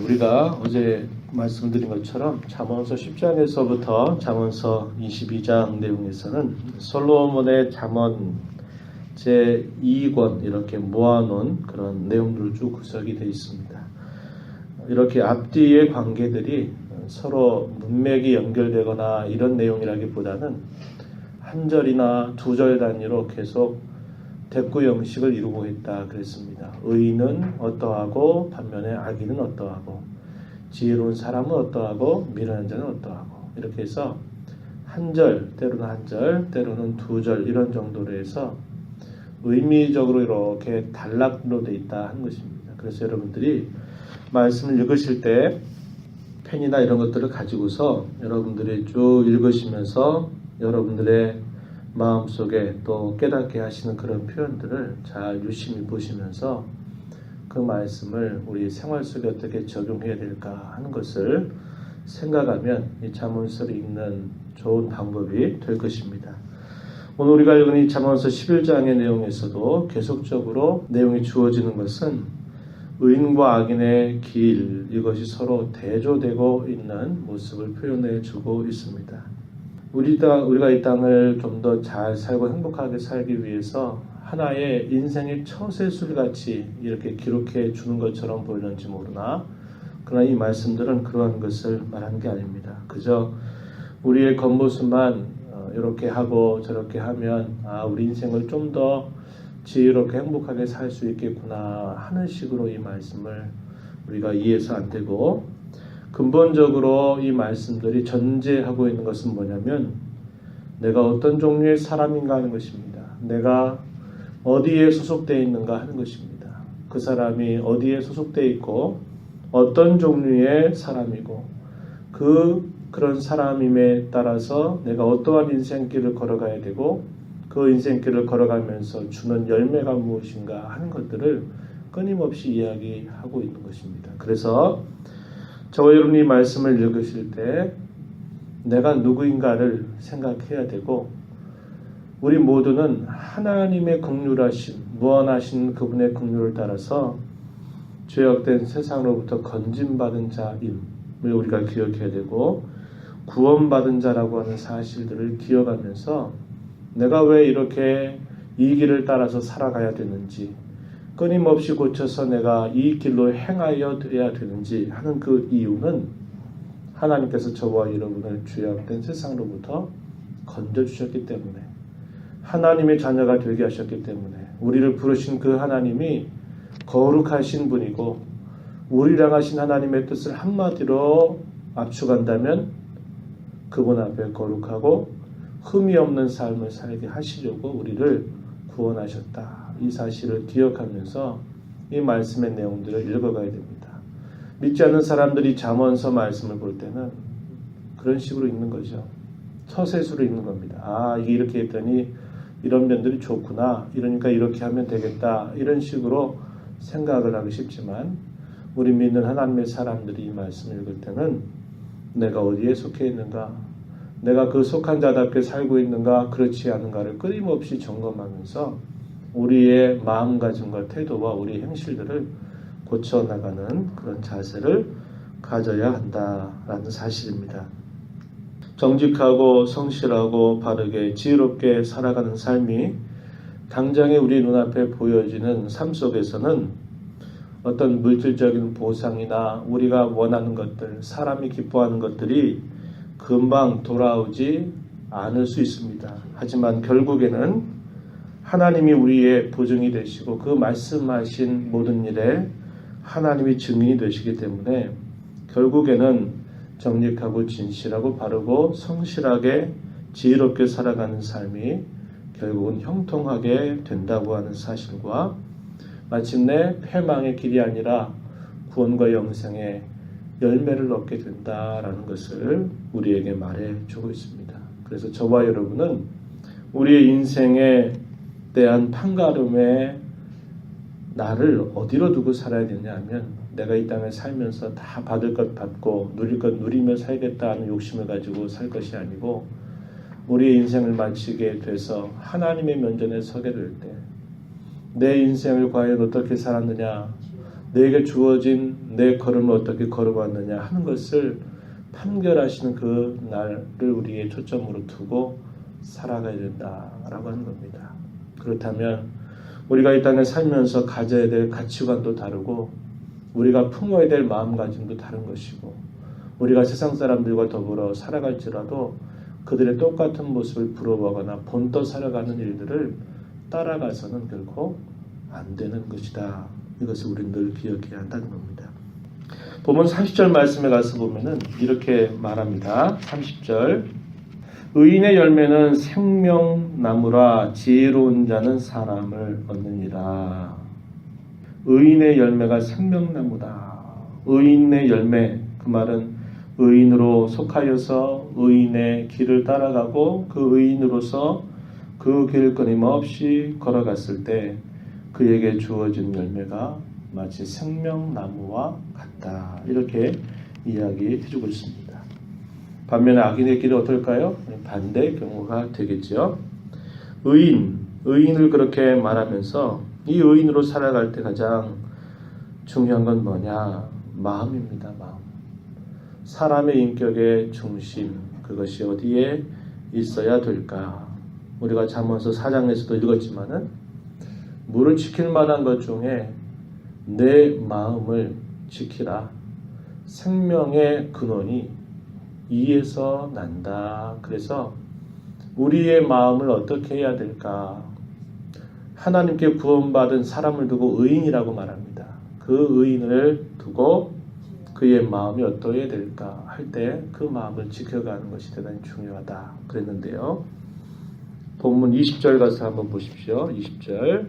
우리가 어제 말씀드린 것처럼 잠언서 10장에서부터 잠언서 22장 내용에서는 솔로몬의 잠언 제2권 이렇게 모아놓은 그런 내용들을 쭉 구성이 되어 있습니다. 이렇게 앞뒤의 관계들이 서로 문맥이 연결되거나 이런 내용이라기보다는 한 절이나 두 절 단위로 계속 대꾸 형식을 이루고 있다 그랬습니다. 의인은 어떠하고 반면에 악인은 어떠하고 지혜로운 사람은 어떠하고 미련한 자는 어떠하고 이렇게 해서 한 절, 때로는 한 절, 때로는 두 절 이런 정도로 해서 의미적으로 이렇게 단락로 되어 있다 하는 것입니다. 그래서 여러분들이 말씀을 읽으실 때 펜이나 이런 것들을 가지고서 여러분들이 쭉 읽으시면서 여러분들의 마음속에 또 깨닫게 하시는 그런 표현들을 잘 유심히 보시면서 그 말씀을 우리 생활 속에 어떻게 적용해야 될까 하는 것을 생각하면 이 잠언서를 읽는 좋은 방법이 될 것입니다. 오늘 우리가 읽은 이 잠언서 11장의 내용에서도 계속적으로 내용이 주어지는 것은 의인과 악인의 길, 이것이 서로 대조되고 있는 모습을 표현해 주고 있습니다. 우리가 이 땅을 좀 더 잘 살고 행복하게 살기 위해서 하나의 인생의 처세술같이 이렇게 기록해 주는 것처럼 보이는지 모르나 그러나 이 말씀들은 그러한 것을 말하는 게 아닙니다. 그저 우리의 겉모습만 이렇게 하고 저렇게 하면 우리 인생을 좀 더 지혜롭게 행복하게 살 수 있겠구나 하는 식으로 이 말씀을 우리가 이해해서 안 되고, 근본적으로 이 말씀들이 전제하고 있는 것은 뭐냐면 내가 어떤 종류의 사람인가 하는 것입니다. 내가 어디에 소속되어 있는가 하는 것입니다. 그 사람이 어디에 소속되어 있고 어떤 종류의 사람이고 그런 사람임에 따라서 내가 어떠한 인생길을 걸어가야 되고 그 인생길을 걸어가면서 주는 열매가 무엇인가 하는 것들을 끊임없이 이야기하고 있는 것입니다. 그래서 저와 여러분이 말씀을 읽으실 때 내가 누구인가를 생각해야 되고, 우리 모두는 하나님의 긍휼하신 무한하신 그분의 긍휼을 따라서 죄악된 세상으로부터 건진받은 자임을 우리가 기억해야 되고, 구원받은 자라고 하는 사실들을 기억하면서 내가 왜 이렇게 이 길을 따라서 살아가야 되는지, 끊임없이 고쳐서 내가 이 길로 행하여 드려야 되는지 하는 그 이유는 하나님께서 저와 여러분을 죄악된 세상으로부터 건져주셨기 때문에, 하나님의 자녀가 되게 하셨기 때문에, 우리를 부르신 그 하나님이 거룩하신 분이고 우리를 향하신 하나님의 뜻을 한마디로 압축한다면 그분 앞에 거룩하고 흠이 없는 삶을 살게 하시려고 우리를 구원하셨다. 이 사실을 기억하면서 이 말씀의 내용들을 읽어가야 됩니다. 믿지 않는 사람들이 잠언서 말씀을 볼 때는 그런 식으로 읽는 거죠. 처세수로 읽는 겁니다. 이게 이렇게 했더니 이런 면들이 좋구나, 이러니까 이렇게 하면 되겠다, 이런 식으로 생각을 하기 쉽지만, 우리 믿는 하나님의 사람들이 이 말씀을 읽을 때는 내가 어디에 속해 있는가, 내가 그 속한 자답게 살고 있는가 그렇지 않은가를 끊임없이 점검하면서 우리의 마음가짐과 태도와 우리 행실들을 고쳐나가는 그런 자세를 가져야 한다라는 사실입니다. 정직하고 성실하고 바르게 지혜롭게 살아가는 삶이 당장에 우리 눈앞에 보여지는 삶 속에서는 어떤 물질적인 보상이나 우리가 원하는 것들, 사람이 기뻐하는 것들이 금방 돌아오지 않을 수 있습니다. 하지만 결국에는 하나님이 우리의 보증이 되시고 그 말씀하신 모든 일에 하나님이 증인이 되시기 때문에 결국에는 정직하고 진실하고 바르고 성실하게 지혜롭게 살아가는 삶이 결국은 형통하게 된다고 하는 사실과, 마침내 패망의 길이 아니라 구원과 영생의 열매를 얻게 된다라는 것을 우리에게 말해주고 있습니다. 그래서 저와 여러분은 우리의 인생에 대한 판가름에 나를 어디로 두고 살아야 되냐 하면, 내가 이 땅에 살면서 다 받을 것 받고 누릴 것 누리며 살겠다 하는 욕심을 가지고 살 것이 아니고, 우리의 인생을 마치게 돼서 하나님의 면전에 서게 될 때 내 인생을 과연 어떻게 살았느냐, 내게 주어진 내 걸음을 어떻게 걸어왔느냐 하는 것을 판결하시는 그 날을 우리의 초점으로 두고 살아가야 된다라고 하는 겁니다. 그렇다면 우리가 이 땅에 살면서 가져야 될 가치관도 다르고 우리가 품어야 될 마음가짐도 다른 것이고 우리가 세상 사람들과 더불어 살아갈지라도 그들의 똑같은 모습을 부러워하거나 본떠 살아가는 일들을 따라가서는 결코 안 되는 것이다. 이것을 우리는 늘 기억해야 한다는 겁니다. 본문 30절 말씀에 가서 보면은 이렇게 말합니다. 30절 의인의 열매는 생명나무라 지혜로운 자는 사람을 얻느니라. 의인의 열매가 생명나무다. 의인의 열매, 그 말은 의인으로 속하여서 의인의 길을 따라가고 그 의인으로서 그 길을 끊임없이 걸어갔을 때 그에게 주어진 열매가 마치 생명나무와 같다. 이렇게 이야기해주고 있습니다. 반면에 악인의 길은 어떨까요? 반대의 경우가 되겠죠. 의인을 그렇게 말하면서 이 의인으로 살아갈 때 가장 중요한 건 뭐냐? 마음입니다. 마음. 사람의 인격의 중심, 그것이 어디에 있어야 될까? 우리가 잠언서 4장에서도 읽었지만은 물을 지킬 만한 것 중에 내 마음을 지키라. 생명의 근원이 이에서 난다. 그래서 우리의 마음을 어떻게 해야 될까? 하나님께 구원받은 사람을 두고 의인이라고 말합니다. 그 의인을 두고 그의 마음이 어떠해야 될까 할 때 그 마음을 지켜가는 것이 대단히 중요하다 그랬는데요. 본문 20절 가서 한번 보십시오. 20절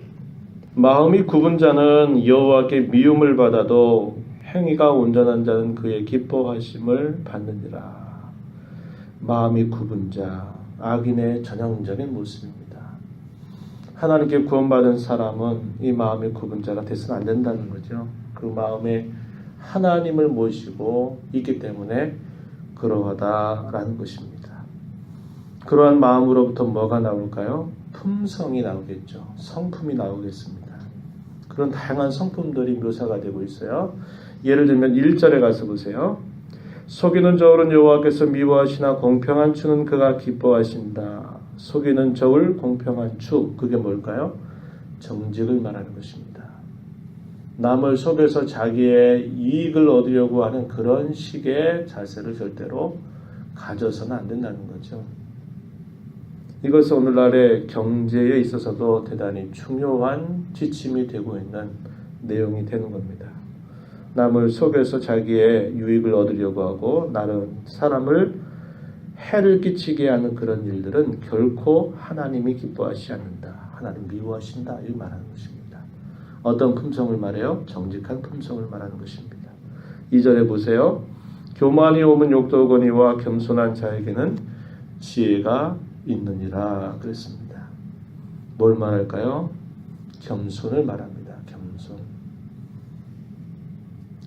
마음이 굽은 자는 여호와께 미움을 받아도 행위가 온전한 자는 그의 기뻐하심을 받느니라. 마음이 굽은 자, 악인의 전형적인 모습입니다. 하나님께 구원받은 사람은 이 마음이 굽은 자가 돼서는 안 된다는 거죠. 그 마음에 하나님을 모시고 있기 때문에 그러하다라는 것입니다. 그러한 마음으로부터 뭐가 나올까요? 품성이 나오겠죠. 성품이 나오겠습니다. 그런 다양한 성품들이 묘사가 되고 있어요. 예를 들면 1절에 가서 보세요. 속이는 저울은 여호와께서 미워하시나 공평한 추는 그가 기뻐하신다. 속이는 저울, 공평한 추, 그게 뭘까요? 정직을 말하는 것입니다. 남을 속여서 자기의 이익을 얻으려고 하는 그런 식의 자세를 절대로 가져서는 안 된다는 거죠. 이것은 오늘날의 경제에 있어서도 대단히 중요한 지침이 되고 있는 내용이 되는 겁니다. 남을 속여서 자기의 유익을 얻으려고 하고 나는 사람을 해를 끼치게 하는 그런 일들은 결코 하나님이 기뻐하시지 않는다. 하나님 미워하신다. 이 말하는 것입니다. 어떤 품성을 말해요? 정직한 품성을 말하는 것입니다. 2절에 보세요. 교만이 오면 욕도 오거니와 겸손한 자에게는 지혜가 있느니라 그랬습니다. 뭘 말할까요? 겸손을 말합니다. 겸손.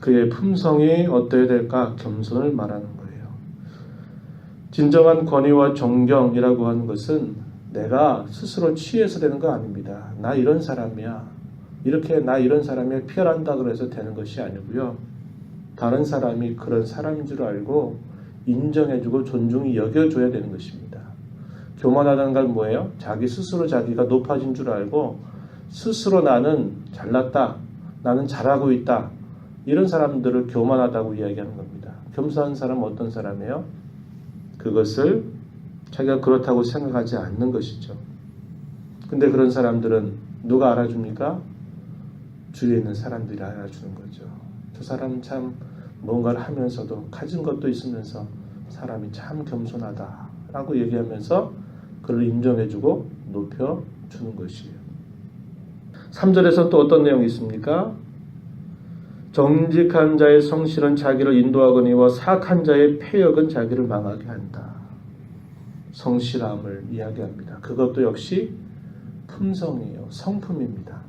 그의 품성이 어떠해야 될까? 겸손을 말하는 거예요. 진정한 권위와 존경이라고 하는 것은 내가 스스로 취해서 되는 거 아닙니다. 나 이런 사람이야. 이렇게 나 이런 사람이 피어난다 그래서 되는 것이 아니고요. 다른 사람이 그런 사람인 줄 알고 인정해주고 존중히 여겨줘야 되는 것입니다. 교만하다는 건 뭐예요? 자기 스스로 자기가 높아진 줄 알고 스스로 나는 잘났다. 나는 잘하고 있다. 이런 사람들을 교만하다고 이야기하는 겁니다. 겸손한 사람은 어떤 사람이에요? 그것을 자기가 그렇다고 생각하지 않는 것이죠. 근데 그런 사람들은 누가 알아줍니까? 주위에 있는 사람들이 알아주는 거죠. 저 사람은 참 뭔가를 하면서도 가진 것도 있으면서 사람이 참 겸손하다라고 얘기하면서 그를 인정해주고 높여주는 것이에요. 3절에서 또 어떤 내용이 있습니까? 정직한 자의 성실은 자기를 인도하거니와 사악한 자의 패역은 자기를 망하게 한다. 성실함을 이야기합니다. 그것도 역시 품성이에요. 성품입니다.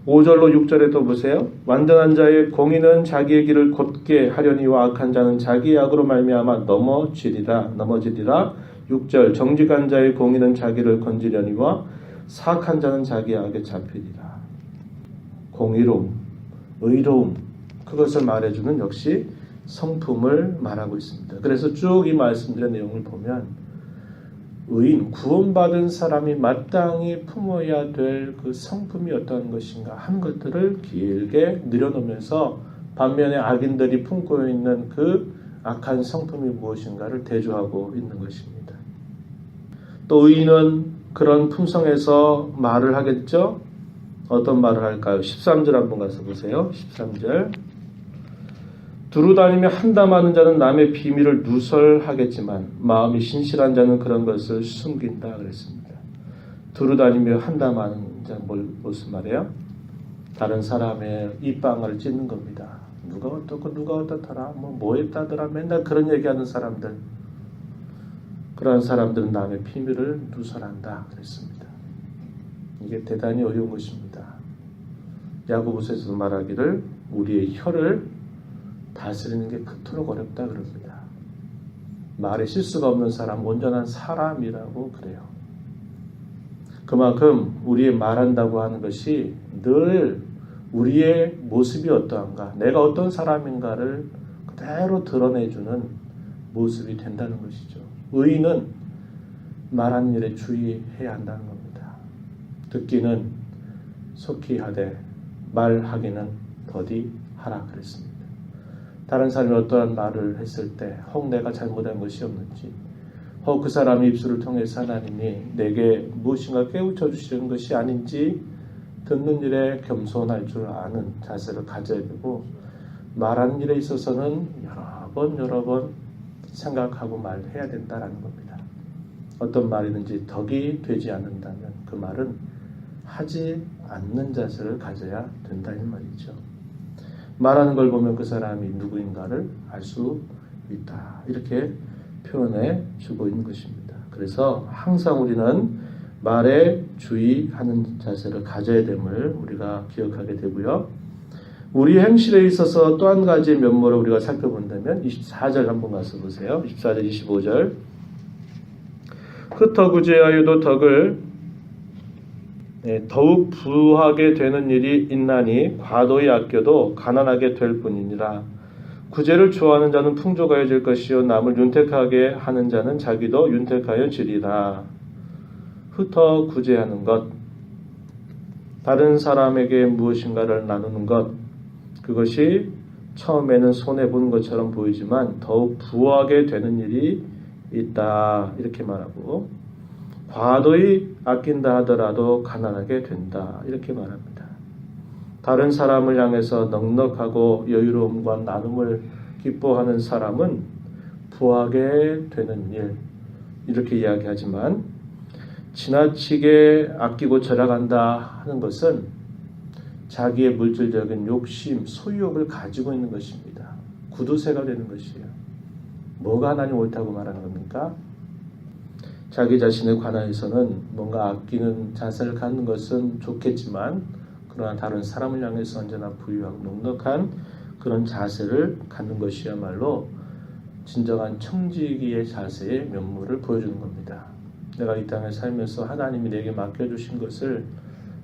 5절로 6절에 또 보세요. 완전한 자의 공의는 자기의 길을 곧게 하려니와 악한 자는 자기의 악으로 말미암아 넘어지리라. 6절 정직한 자의 공의는 자기를 건지려니와 사악한 자는 자기의 악에 잡히리라. 공의로움, 의로움, 그것을 말해주는 역시 성품을 말하고 있습니다. 그래서 쭉 이 말씀들의 내용을 보면 의인, 구원받은 사람이 마땅히 품어야 될 그 성품이 어떠한 것인가 하는 것들을 길게 늘여놓으면서 반면에 악인들이 품고 있는 그 악한 성품이 무엇인가를 대조하고 있는 것입니다. 또 의인은 그런 품성에서 말을 하겠죠. 어떤 말을 할까요? 13절 한번 가서 보세요. 13절. 두루다니며 한담하는 자는 남의 비밀을 누설하겠지만 마음이 신실한 자는 그런 것을 숨긴다 그랬습니다. 두루다니며 한담하는 자 무슨 말이에요? 다른 사람의 입방아를 찢는 겁니다. 누가 어떻고 누가 어떻더라 뭐 했다더라 맨날 그런 얘기하는 사람들, 그러한 사람들은 남의 비밀을 누설한다 그랬습니다. 이게 대단히 어려운 것입니다. 야고보서에서도 말하기를 우리의 혀를 다스리는 게 그토록 어렵다 그럽니다. 말에 실수가 없는 사람, 온전한 사람이라고 그래요. 그만큼 우리의 말한다고 하는 것이 늘 우리의 모습이 어떠한가, 내가 어떤 사람인가를 그대로 드러내주는 모습이 된다는 것이죠. 의인은 말하는 일에 주의해야 한다는 겁니다. 듣기는 속히 하되 말하기는 더디 하라 그랬습니다. 다른 사람이 어떠한 말을 했을 때 혹 내가 잘못한 것이 없는지, 혹 그 사람의 입술을 통해서 하나님이 내게 무엇인가 깨우쳐 주시는 것이 아닌지 듣는 일에 겸손할 줄 아는 자세를 가져야 되고, 말하는 일에 있어서는 여러 번 생각하고 말해야 된다라는 겁니다. 어떤 말이든지 덕이 되지 않는다면 그 말은 하지 않는 자세를 가져야 된다는 말이죠. 말하는 걸 보면 그 사람이 누구인가를 알 수 있다. 이렇게 표현해 주고 있는 것입니다. 그래서 항상 우리는 말에 주의하는 자세를 가져야 됨을 우리가 기억하게 되고요. 우리 행실에 있어서 또 한 가지의 면모를 우리가 살펴본다면 24절 한번 가서 보세요. 24절, 25절. 흩어 구제하여도 덕을 더욱 부하게 되는 일이 있나니 과도히 아껴도 가난하게 될 뿐이니라. 구제를 좋아하는 자는 풍족하여질 것이요 남을 윤택하게 하는 자는 자기도 윤택하여지리라. 흩어 구제하는 것, 다른 사람에게 무엇인가를 나누는 것, 그것이 처음에는 손해보는 것처럼 보이지만 더욱 부하게 되는 일이 있다 이렇게 말하고, 과도히 아낀다 하더라도 가난하게 된다 이렇게 말합니다. 다른 사람을 향해서 넉넉하고 여유로움과 나눔을 기뻐하는 사람은 부하게 되는 일 이렇게 이야기하지만, 지나치게 아끼고 절약한다 하는 것은 자기의 물질적인 욕심, 소유욕을 가지고 있는 것입니다. 구두쇠가 되는 것이에요. 뭐가 하나님 옳다고 말하는 겁니까? 자기 자신에 관하여서는 뭔가 아끼는 자세를 갖는 것은 좋겠지만, 그러나 다른 사람을 향해서 언제나 부유하고 넉넉한 그런 자세를 갖는 것이야말로 진정한 청지기의 자세의 면모를 보여주는 겁니다. 내가 이 땅에 살면서 하나님이 내게 맡겨주신 것을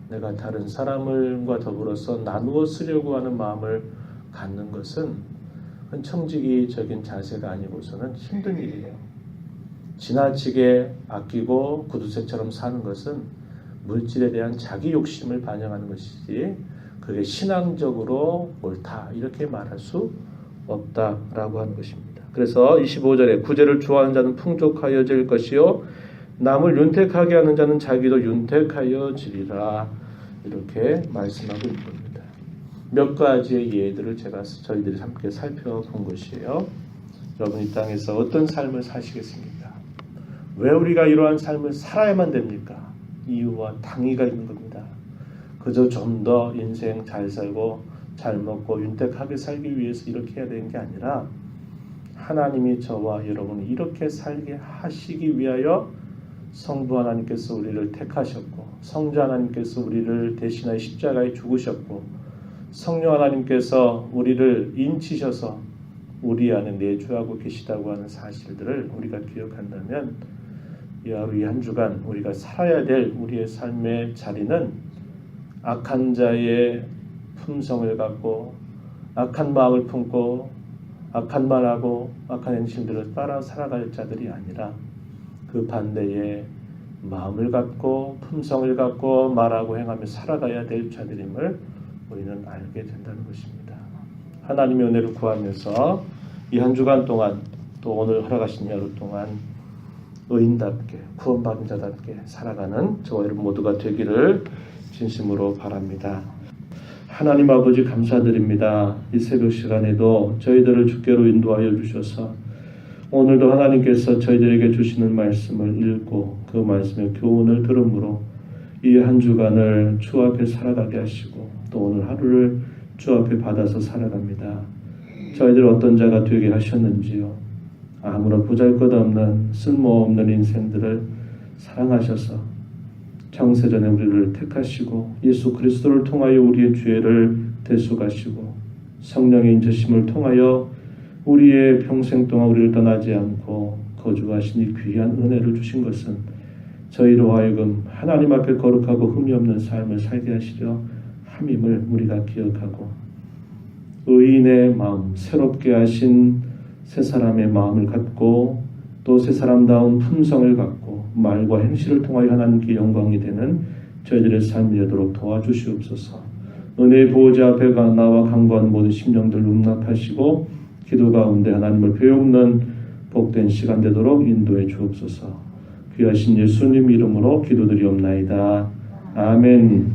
내가 다른 사람과 더불어서 나누어 쓰려고 하는 마음을 갖는 것은 청지기적인 자세가 아니고서는 힘든 일이에요. 지나치게 아끼고 구두쇠처럼 사는 것은 물질에 대한 자기 욕심을 반영하는 것이지 그게 신앙적으로 옳다 이렇게 말할 수 없다라고 하는 것입니다. 그래서 25절에 구제를 좋아하는 자는 풍족하여질 것이요 남을 윤택하게 하는 자는 자기도 윤택하여지리라 이렇게 말씀하고 있는 겁니다. 몇 가지의 예들을 저희들이 함께 살펴본 것이에요. 여러분 이 땅에서 어떤 삶을 사시겠습니까? 왜 우리가 이러한 삶을 살아야만 됩니까? 이유와 당위가 있는 겁니다. 그저 좀 더 인생 잘 살고 잘 먹고 윤택하게 살기 위해서 이렇게 해야 되는 게 아니라, 하나님이 저와 여러분을 이렇게 살게 하시기 위하여 성부 하나님께서 우리를 택하셨고, 성자 하나님께서 우리를 대신하여 십자가에 죽으셨고, 성령 하나님께서 우리를 인치셔서 우리 안에 내주하고 계시다고 하는 사실들을 우리가 기억한다면, 이 하루 이 한 주간 우리가 살아야 될 우리의 삶의 자리는 악한 자의 품성을 갖고 악한 마음을 품고 악한 말하고 악한 행실들을 따라 살아갈 자들이 아니라 그 반대에 마음을 갖고 품성을 갖고 말하고 행하며 살아가야 될 자들임을 우리는 알게 된다는 것입니다. 하나님의 은혜를 구하면서 이 한 주간 동안 또 오늘 허락하신 하루 동안 의인답게 구원받은 자답게 살아가는 저와 여러분 모두가 되기를 진심으로 바랍니다. 하나님 아버지 감사드립니다. 이 새벽 시간에도 저희들을 주께로 인도하여 주셔서 오늘도 하나님께서 저희들에게 주시는 말씀을 읽고 그 말씀의 교훈을 들음으로 이 한 주간을 주 앞에 살아가게 하시고 또 오늘 하루를 주 앞에 받아서 살아갑니다. 저희들 어떤 자가 되게 하셨는지요. 아무런 보잘것없는 쓸모없는 인생들을 사랑하셔서 창세전에 우리를 택하시고 예수 그리스도를 통하여 우리의 죄를 대속하시고 성령의 인자심을 통하여 우리의 평생 동안 우리를 떠나지 않고 거주하신 이 귀한 은혜를 주신 것은 저희로 하여금 하나님 앞에 거룩하고 흠이 없는 삶을 살게 하시려 함임을 우리가 기억하고 의인의 마음, 새롭게 하신 새 사람의 마음을 갖고 또 새 사람다운 품성을 갖고 말과 행실을 통하여 하나님께 영광이 되는 저희들의 삶이 되도록 도와주시옵소서. 은혜의 보호자 앞에 나와 간구하는 모든 심령들 용납하시고 기도 가운데 하나님을 배우는 복된 시간 되도록 인도해 주옵소서. 귀하신 예수님 이름으로 기도드리옵나이다. 아멘.